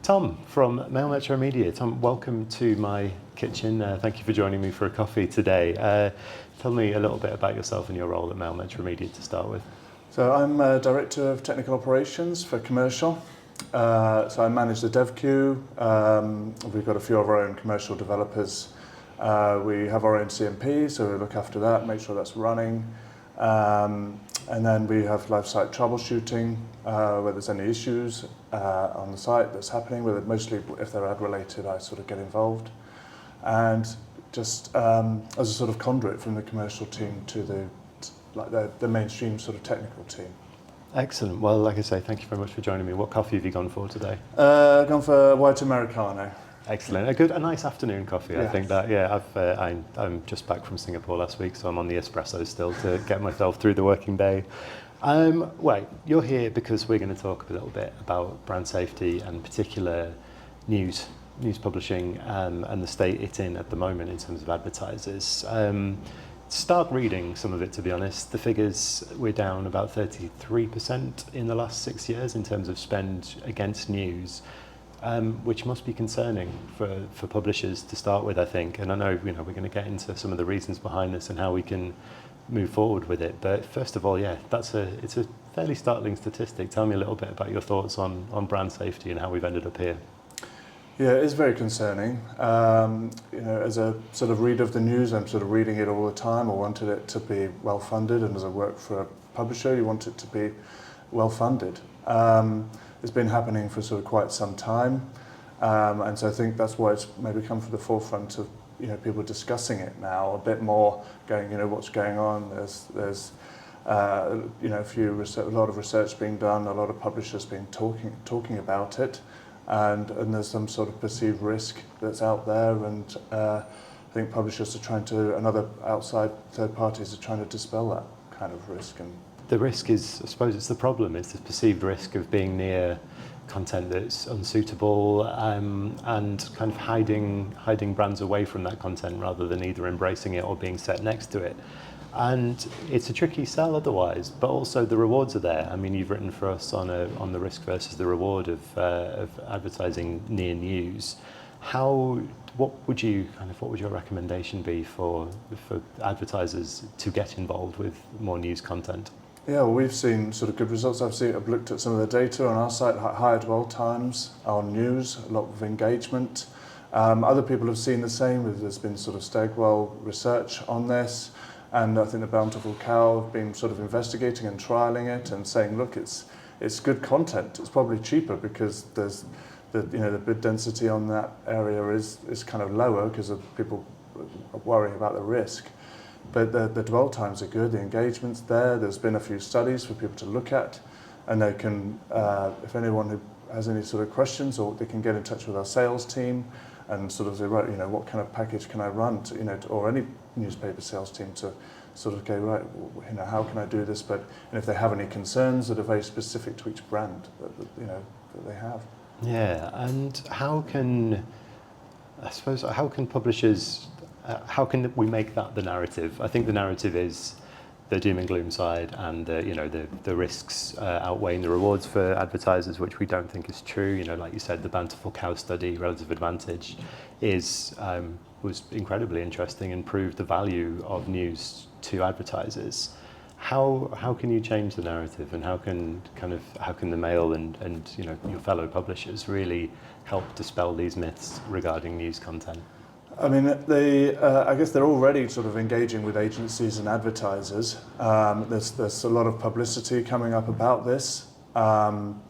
Tom from Mail Metro Media. Tom, welcome to my kitchen. Thank you for joining me for a coffee today. Tell me a little bit about yourself and your role at Mail Metro Media to start with. So I'm Director of Technical Operations for Commercial. So I manage the dev queue. We've got a few of our own commercial developers. We have our own CMP, so we look after that, make sure that's running. And then we have live site troubleshooting, where there's any issues on the site that's happening, with it. Mostly if they're ad related, I sort of get involved. And just as a sort of conduit from the commercial team to the mainstream sort of technical team. Excellent. Well, like I say, thank you very much for joining me. What coffee have you gone for today? I've gone for white Americano. Excellent. A nice afternoon coffee. Yes. I think that. Yeah, I'm just back from Singapore last week, so I'm on the espresso still to get myself through the working day. Well, you're here because we're going to talk a little bit about brand safety and particular news publishing and the state it's in at the moment in terms of advertisers. Start reading some of it, to be honest. The figures, we're down about 33% in the last 6 years in terms of spend against news, which must be concerning for publishers to start with, I think. And I know we're going to get into some of the reasons behind this and how we can move forward with it. But first of all, yeah, it's a fairly startling statistic. Tell me a little bit about your thoughts on brand safety and how we've ended up here. Yeah, it is very concerning. As a sort of reader of the news, I'm sort of reading it all the time. I wanted it to be well funded, and as I work for a publisher, you want it to be well funded. It's been happening for sort of quite some time, and so I think that's why it's maybe come to the forefront of people discussing it now a bit more, going what's going on. There's a lot of research being done, a lot of publishers being talking about it. And there's some sort of perceived risk that's out there, and I think publishers and other outside third parties are trying to dispel that kind of risk. And the risk is, I suppose it's the problem, it's the perceived risk of being near content that's unsuitable and kind of hiding brands away from that content rather than either embracing it or being set next to it. And it's a tricky sell otherwise, but also the rewards are there. I mean, you've written for us on the risk versus the reward of advertising near news. What would your recommendation be for advertisers to get involved with more news content? Yeah, well, we've seen sort of good results. I've looked at some of the data on our site, higher dwell times on news, a lot of engagement. Other people have seen the same. There's been sort of Stagwell research on this. And I think the Bountiful Cow have been sort of investigating and trialling it and saying, look, it's good content. It's probably cheaper because there's the bid density on that area is kind of lower because of people worrying about the risk. But the dwell times are good. The engagement's there. There's been a few studies for people to look at, and they can, if anyone who has any sort of questions, or they can get in touch with our sales team and sort of say, right, what kind of package can I run or any newspaper sales team to sort of go, right, how can I do this? But and if they have any concerns that are very specific to each brand that they have. Yeah, and how can publishers, how can we make that the narrative? I think the narrative is the doom and gloom side, and the risks outweighing the rewards for advertisers, which we don't think is true. Like you said, the Bountiful Cow study, relative advantage, was incredibly interesting and proved the value of news to advertisers. How can you change the narrative, and how can the Mail and your fellow publishers really help dispel these myths regarding news content? I mean, I guess they're already sort of engaging with agencies and advertisers. There's a lot of publicity coming up about this, and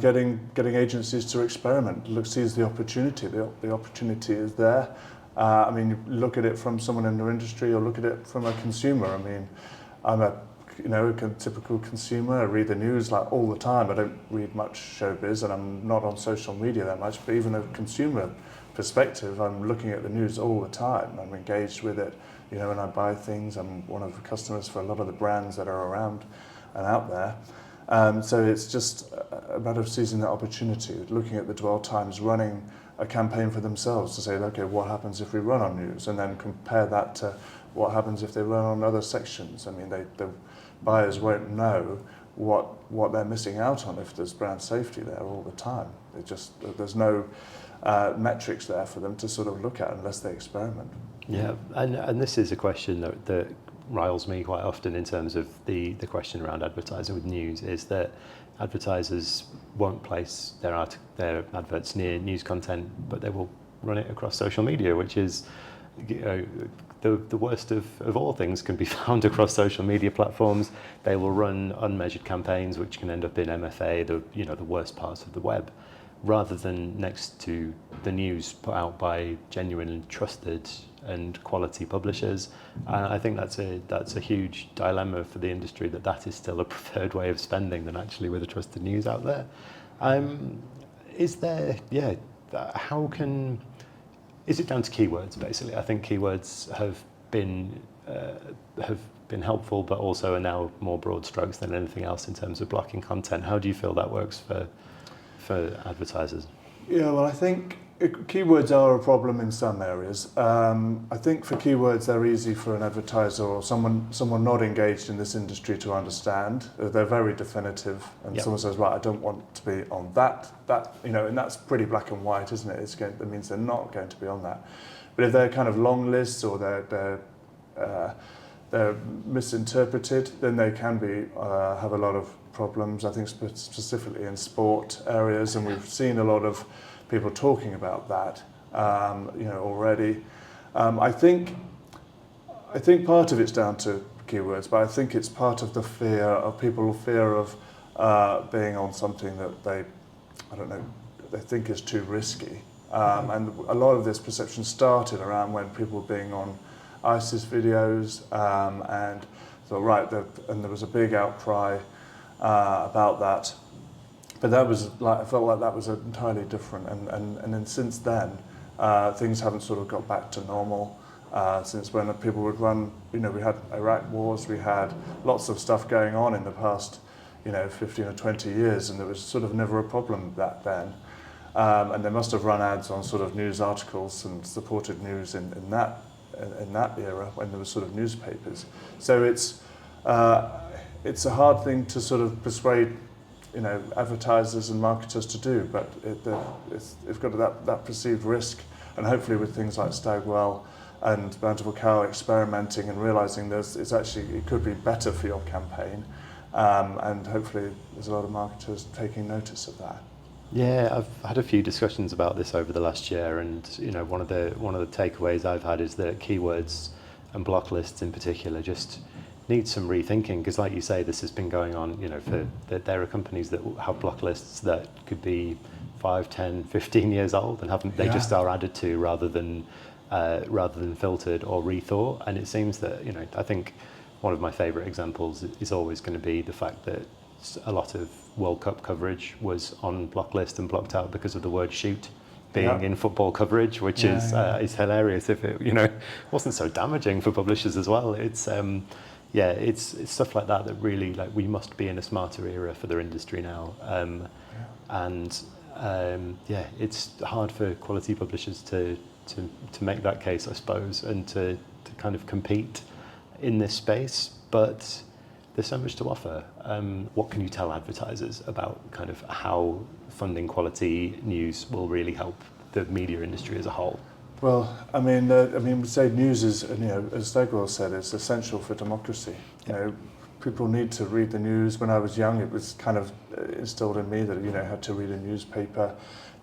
getting agencies to experiment. Sees the opportunity. The opportunity is there. I mean, you look at it from someone in the industry, or look at it from a consumer. I mean, I'm a typical consumer. I read the news like all the time. I don't read much showbiz, and I'm not on social media that much. But even a consumer perspective, I'm looking at the news all the time. I'm engaged with it. When I buy things, I'm one of the customers for a lot of the brands that are around and out there. So it's just a matter of seizing that opportunity, looking at the dwell times, running a campaign for themselves to say, okay, what happens if we run on news, and then compare that to what happens if they run on other sections. I mean, the buyers won't know what they're missing out on if there's brand safety there all the time. There's no metrics there for them to sort of look at unless they experiment. Yeah, and this is a question that riles me quite often in terms of the question around advertising with news, is that advertisers won't place their adverts near news content, but they will run it across social media, which is, you know, the worst of all things can be found across social media platforms. They will run unmeasured campaigns which can end up in MFA, the worst parts of the web, rather than next to the news put out by genuine and trusted and quality publishers. I think that's a huge dilemma for the industry, that is still a preferred way of spending than actually with a trusted news out there. Is it down to keywords, basically? I think keywords have been helpful, but also are now more broad strokes than anything else in terms of blocking content. How do you feel that works for advertisers? Yeah, well, I think keywords are a problem in some areas. I think for keywords, they're easy for an advertiser or someone not engaged in this industry to understand. They're very definitive, and someone says, right, I don't want to be on that, and that's pretty black and white, isn't it? That means they're not going to be on that. But if they're kind of long lists or they're misinterpreted, then they can have a lot of problems. I think specifically in sport areas, and we've seen a lot of people talking about that, already. I think part of it's down to keywords, but I think it's part of the fear of being on something that they think is too risky. And a lot of this perception started around when people were being on ISIS videos, and thought, and there was a big outcry about that. But I felt like that was entirely different, and then since then, things haven't sort of got back to normal. Since when people would run, we had Iraq wars, we had lots of stuff going on in the past, 15 or 20 years, and there was sort of never a problem back then. And they must have run ads on sort of news articles and supported news in that era when there were sort of newspapers. So it's a hard thing to sort of persuade advertisers and marketers to do, but it's got that perceived risk, and hopefully with things like Stagwell and Bountiful Cow experimenting and realising it could be better for your campaign, and hopefully there's a lot of marketers taking notice of that. Yeah, I've had a few discussions about this over the last year, and one of the takeaways I've had is that keywords and block lists in particular just need some rethinking, because like you say, this has been going on, there are companies that have block lists that could be 5, 10, 15 years old and they just are added to rather than filtered or rethought. And it seems that, I think one of my favourite examples is always going to be the fact that a lot of World Cup coverage was on block list and blocked out because of the word shoot being in football coverage, which is hilarious if it wasn't so damaging for publishers as well. It's stuff like that really, we must be in a smarter era for the industry now, it's hard for quality publishers to make that case, I suppose, and to kind of compete in this space. But there's so much to offer. What can you tell advertisers about kind of how funding quality news will really help the media industry as a whole? Well, we say news is, as Stagwell said, it's essential for democracy. People need to read the news. When I was young, it was kind of instilled in me that had to read a newspaper.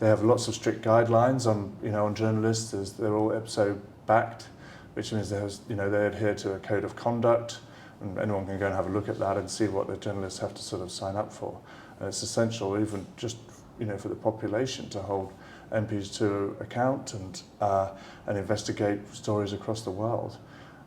They have lots of strict guidelines on journalists. They're all EPSO backed, which means they adhere to a code of conduct, and anyone can go and have a look at that and see what the journalists have to sort of sign up for. And it's essential, even just for the population, to hold MPs to account and investigate stories across the world.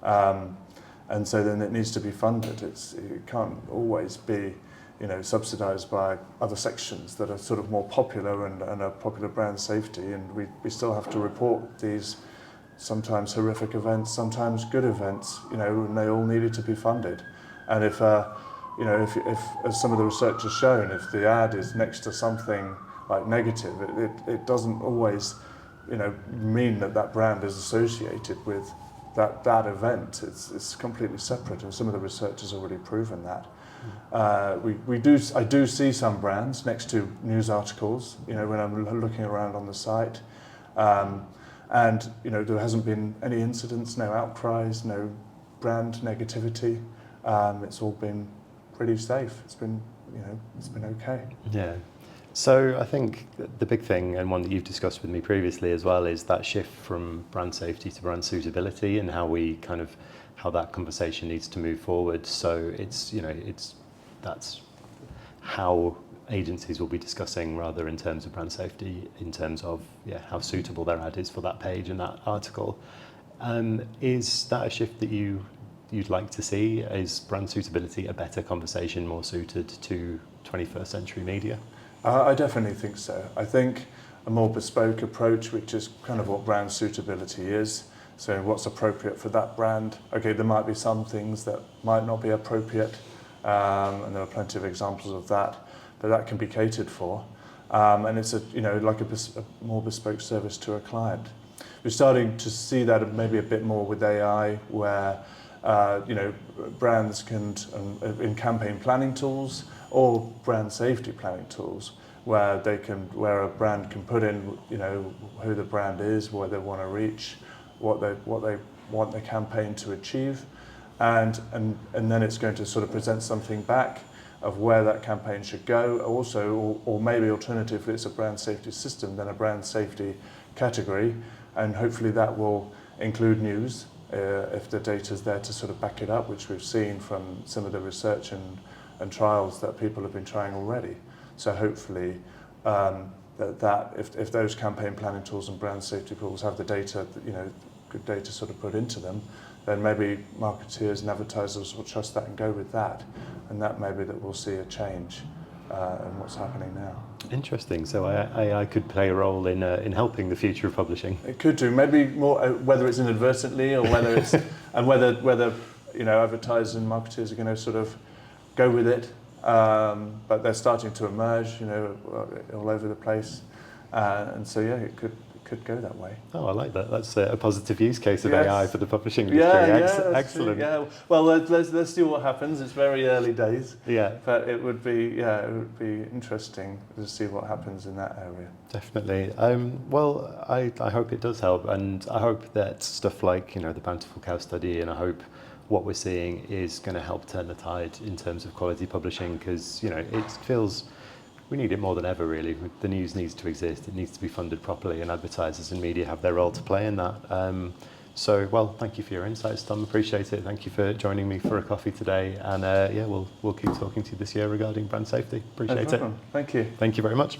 And so then it needs to be funded. It can't always be subsidised by other sections that are sort of more popular and are popular brand safety. And we still have to report these sometimes horrific events, sometimes good events, and they all needed to be funded. And if as some of the research has shown, if the ad is next to something like negative, it doesn't always, mean that brand is associated with that event. It's completely separate, and some of the research has already proven that. I do see some brands next to news articles, you know, when I'm looking around on the site. And, you know, there hasn't been any incidents, no outcries, no brand negativity. It's all been pretty safe. It's been, you know, it's been okay. Yeah. So I think the big thing, and one that you've discussed with me previously as well, is that shift from brand safety to brand suitability, and how that conversation needs to move forward. So that's how agencies will be discussing, rather in terms of brand safety, in terms of how suitable their ad is for that page and that article. Is that a shift that you'd like to see? Is brand suitability a better conversation, more suited to 21st century media? I definitely think so. I think a more bespoke approach, which is kind of what brand suitability is. So what's appropriate for that brand? Okay, there might be some things that might not be appropriate, and there are plenty of examples of that, but that can be catered for. And it's a more bespoke service to a client. We're starting to see that maybe a bit more with AI, where brands can, in campaign planning tools or brand safety planning tools, where a brand can put in, you know, who the brand is, where they want to reach, what they want the campaign to achieve, and then it's going to sort of present something back of where that campaign should go. Also, or maybe alternatively, it's a brand safety system, then a brand safety category, and hopefully that will include news if the data is there to sort of back it up, which we've seen from some of the research and trials that people have been trying already. So hopefully if those campaign planning tools and brand safety tools have the data, you know, good data sort of put into them, then maybe marketeers and advertisers will trust that and go with that, and that maybe that we'll see a change in what's happening now. Interesting. So AI could play a role in helping the future of publishing. It could do, maybe more, whether it's inadvertently or whether it's and whether you know, advertisers and marketers are going to sort of go with it, but they're starting to emerge, you know, all over the place, and so yeah, it could go that way. Oh, I like that. That's a positive use case of AI for the publishing industry. Yeah, Excellent. Yeah. Well, let's see what happens. It's very early days. Yeah. But it would be interesting to see what happens in that area. Definitely. Well, I hope it does help, and I hope that stuff like, you know, the Bountiful Cow study, and I hope what we're seeing is going to help turn the tide in terms of quality publishing, because, you know, it feels we need it more than ever, really. The news needs to exist, it needs to be funded properly, and advertisers and media have their role to play in that. So, well, thank you for your insights, Tom. Appreciate it. Thank you for joining me for a coffee today, and we'll keep talking to you this year regarding brand safety. Appreciate it. Thank you. Thank you very much.